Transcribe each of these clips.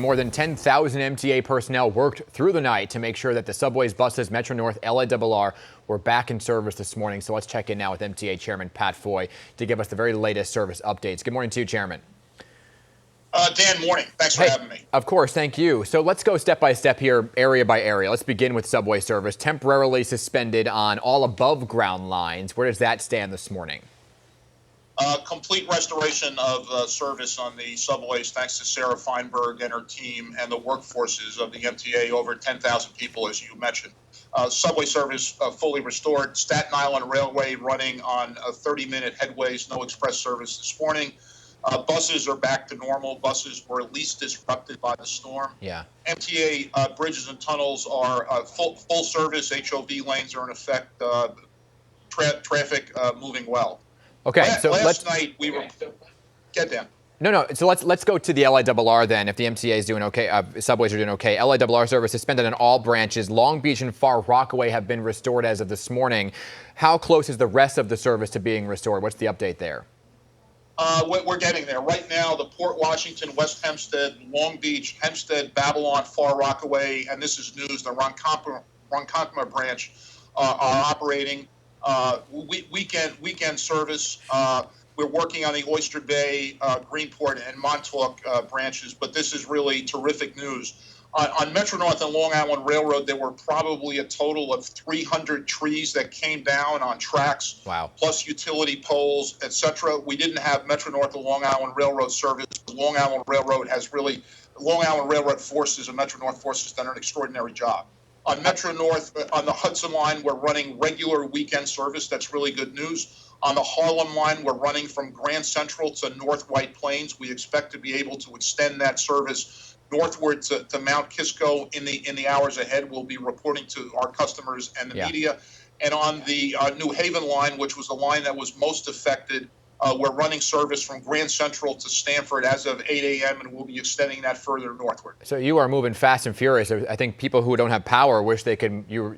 more than 10,000 MTA personnel worked through the night to make sure that the subways, buses, MetroNorth, LIRR were back in service this morning. So let's check in now with MTA Chairman Pat Foye to give us the very latest service updates. Good morning to you, Chairman. Dan, morning. Thanks for having me. Of course, thank you. So let's go step by step here, area by area. Let's begin with subway service. Temporarily suspended on all above ground lines. Where does that stand this morning? Complete restoration of service on the subways, thanks to Sarah Feinberg and her team and the workforces of the MTA, over 10,000 people, as you mentioned. Subway service fully restored. Staten Island Railway running on 30-minute headways, no express service this morning. Buses are back to normal. Buses were at least disrupted by the storm. Yeah. MTA bridges and tunnels are full service. HOV lanes are in effect. Traffic moving well. Okay. So last night we were. Get down. No. So let's go to the LIRR then. If the MTA is doing okay, subways are doing okay. LIRR service suspended on all branches. Long Beach and Far Rockaway have been restored as of this morning. How close is the rest of the service to being restored? What's the update there? We're getting there. Right now, the Port Washington, West Hempstead, Long Beach, Hempstead, Babylon, Far Rockaway, and this is news, the Ronkonkoma branch are operating. Weekend service. We're working on the Oyster Bay, Greenport, and Montauk branches, but this is really terrific news. On MetroNorth and Long Island Railroad, there were probably a total of 300 trees that came down on tracks, wow, plus utility poles, etc. We didn't have MetroNorth and Long Island Railroad service. Long Island Railroad forces and MetroNorth forces done an extraordinary job. On MetroNorth, on the Hudson line, we're running regular weekend service. That's really good news. On the Harlem line, we're running from Grand Central to North White Plains. We expect to be able to extend that service northward to Mount Kisco in the hours ahead. We'll be reporting to our customers and the media. And on the New Haven line, which was the line that was most affected, we're running service from Grand Central to Stamford as of 8 a.m., and we'll be extending that further northward. So you are moving fast and furious. I think people who don't have power wish that you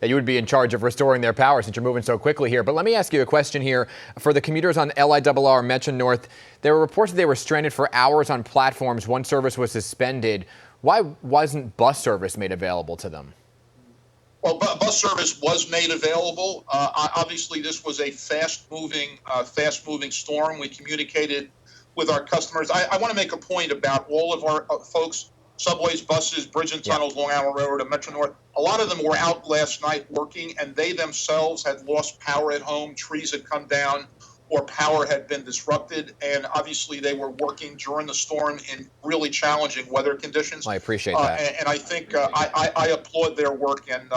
would be in charge of restoring their power since you're moving so quickly here. But let me ask you a question here. For the commuters on LIRR, MetroNorth, there were reports that they were stranded for hours on platforms. One service was suspended. Why wasn't bus service made available to them? Well, bus service was made available. Obviously, this was a fast-moving storm. We communicated with our customers. I want to make a point about all of our folks, subways, buses, bridge and tunnels, Long Island Railroad, and MetroNorth. A lot of them were out last night working, and they themselves had lost power at home. Trees had come down, or power had been disrupted, and obviously they were working during the storm in really challenging weather conditions. I appreciate that. And I think I applaud their work, and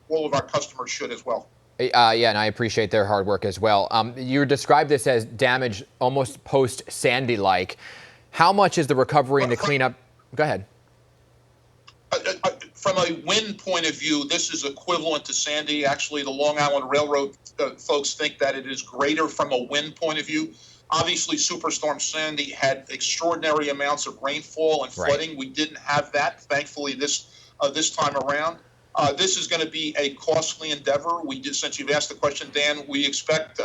all of our customers should as well. Yeah, and I appreciate their hard work as well. You described this as damage almost post-Sandy-like. How much is the recovery and the cleanup? Go ahead. From a wind point of view, this is equivalent to Sandy. Actually, the Long Island Railroad folks think that it is greater from a wind point of view. Obviously, Superstorm Sandy had extraordinary amounts of rainfall and flooding. Right. We didn't have that, thankfully, this time around. This is going to be a costly endeavor. Since you've asked the question, Dan, we expect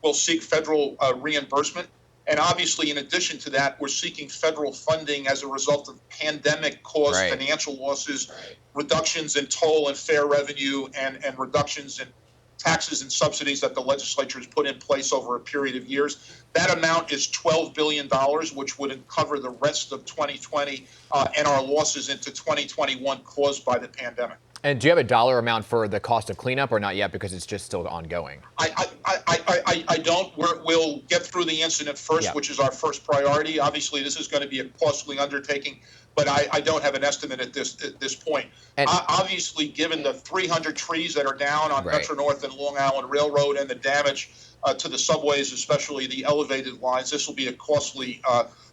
we'll seek federal reimbursement. And obviously, in addition to that, we're seeking federal funding as a result of pandemic-caused financial losses, reductions in toll and fare revenue, and reductions in taxes and subsidies that the legislature has put in place over a period of years. That amount is $12 billion, which would cover the rest of 2020 and our losses into 2021 caused by the pandemic. And do you have a dollar amount for the cost of cleanup or not yet, because it's just still ongoing? I don't. We'll get through the incident first, which is our first priority. Obviously, this is going to be a costly undertaking, but I don't have an estimate at this point. And obviously, given the 300 trees that are down on MetroNorth and Long Island Railroad and the damage to the subways, especially the elevated lines, this will be a costly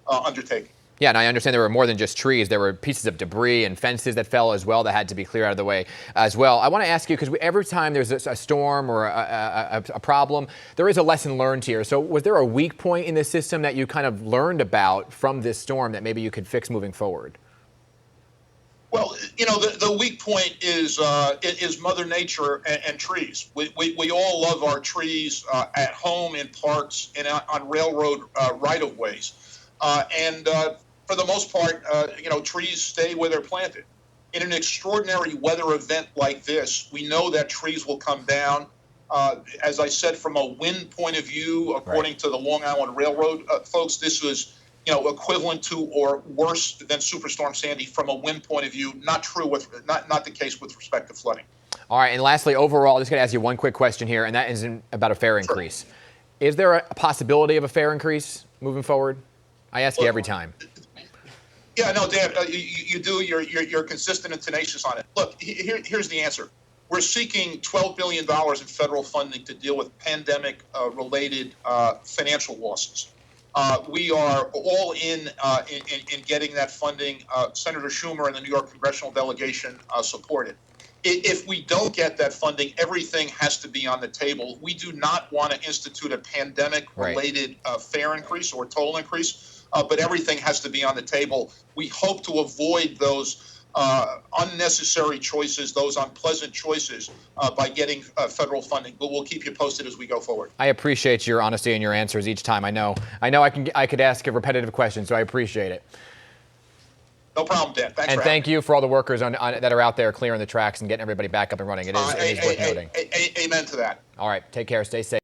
undertaking. Yeah, and I understand there were more than just trees. There were pieces of debris and fences that fell as well that had to be cleared out of the way as well. I want to ask you, because every time there's a storm or a problem, there is a lesson learned here. So was there a weak point in the system that you kind of learned about from this storm that maybe you could fix moving forward? Well, you know, the weak point is Mother Nature and trees. We all love our trees at home, in parks, and on railroad right-of-ways. for the most part, trees stay where they're planted. In an extraordinary weather event like this, we know that trees will come down. As I said, from a wind point of view, according to the Long Island Railroad folks, this was equivalent to or worse than Superstorm Sandy from a wind point of view. Not true not the case with respect to flooding. All right, and lastly, overall, I'm just going to ask you one quick question here, and that is about a fare increase. Is there a possibility of a fare increase moving forward? I ask you every time. Yeah, no, Dan, you do. You're consistent and tenacious on it. Look, here's the answer. We're seeking $12 billion in federal funding to deal with pandemic-related financial losses. We are all in getting that funding. Senator Schumer and the New York congressional delegation support it. If we don't get that funding, everything has to be on the table. We do not want to institute a pandemic-related fare increase or toll increase, but everything has to be on the table. We hope to avoid those unnecessary choices, those unpleasant choices, by getting federal funding. But we'll keep you posted as we go forward. I appreciate your honesty and your answers each time. I know I could ask a repetitive question, so I appreciate it. No problem, Dan. Thanks. And thank you for all the workers that are out there clearing the tracks and getting everybody back up and running. It is worth noting. Amen to that. All right, take care. Stay safe.